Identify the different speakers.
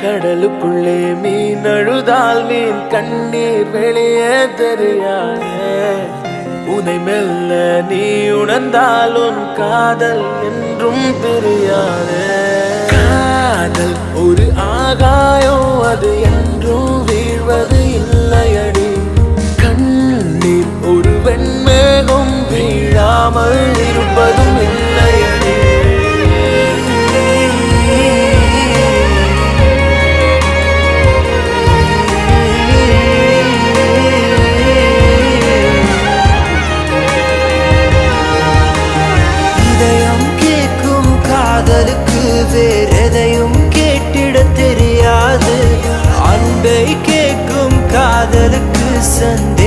Speaker 1: கடலுக்குள்ளே மீன் அழுதால் மீன் கண்ணீர் வெளியே தெரியாதே. உனை மெல்ல நீ உணர்ந்தால் உன் காதல் என்றும் பிரியாதே. காதல் ஒரு ஆகாயம், அது என்றும் வீழ்வது இல்லையடி. கண்ணீர் ஒரு வெண்மேகம், வீழாமல் இருப்பதும் இல்லையடி.
Speaker 2: காதலுக்கு வேறெதையும் கேட்டிட தெரியாது. அன்பை கேட்கும் காதலுக்கு சந்தேகம்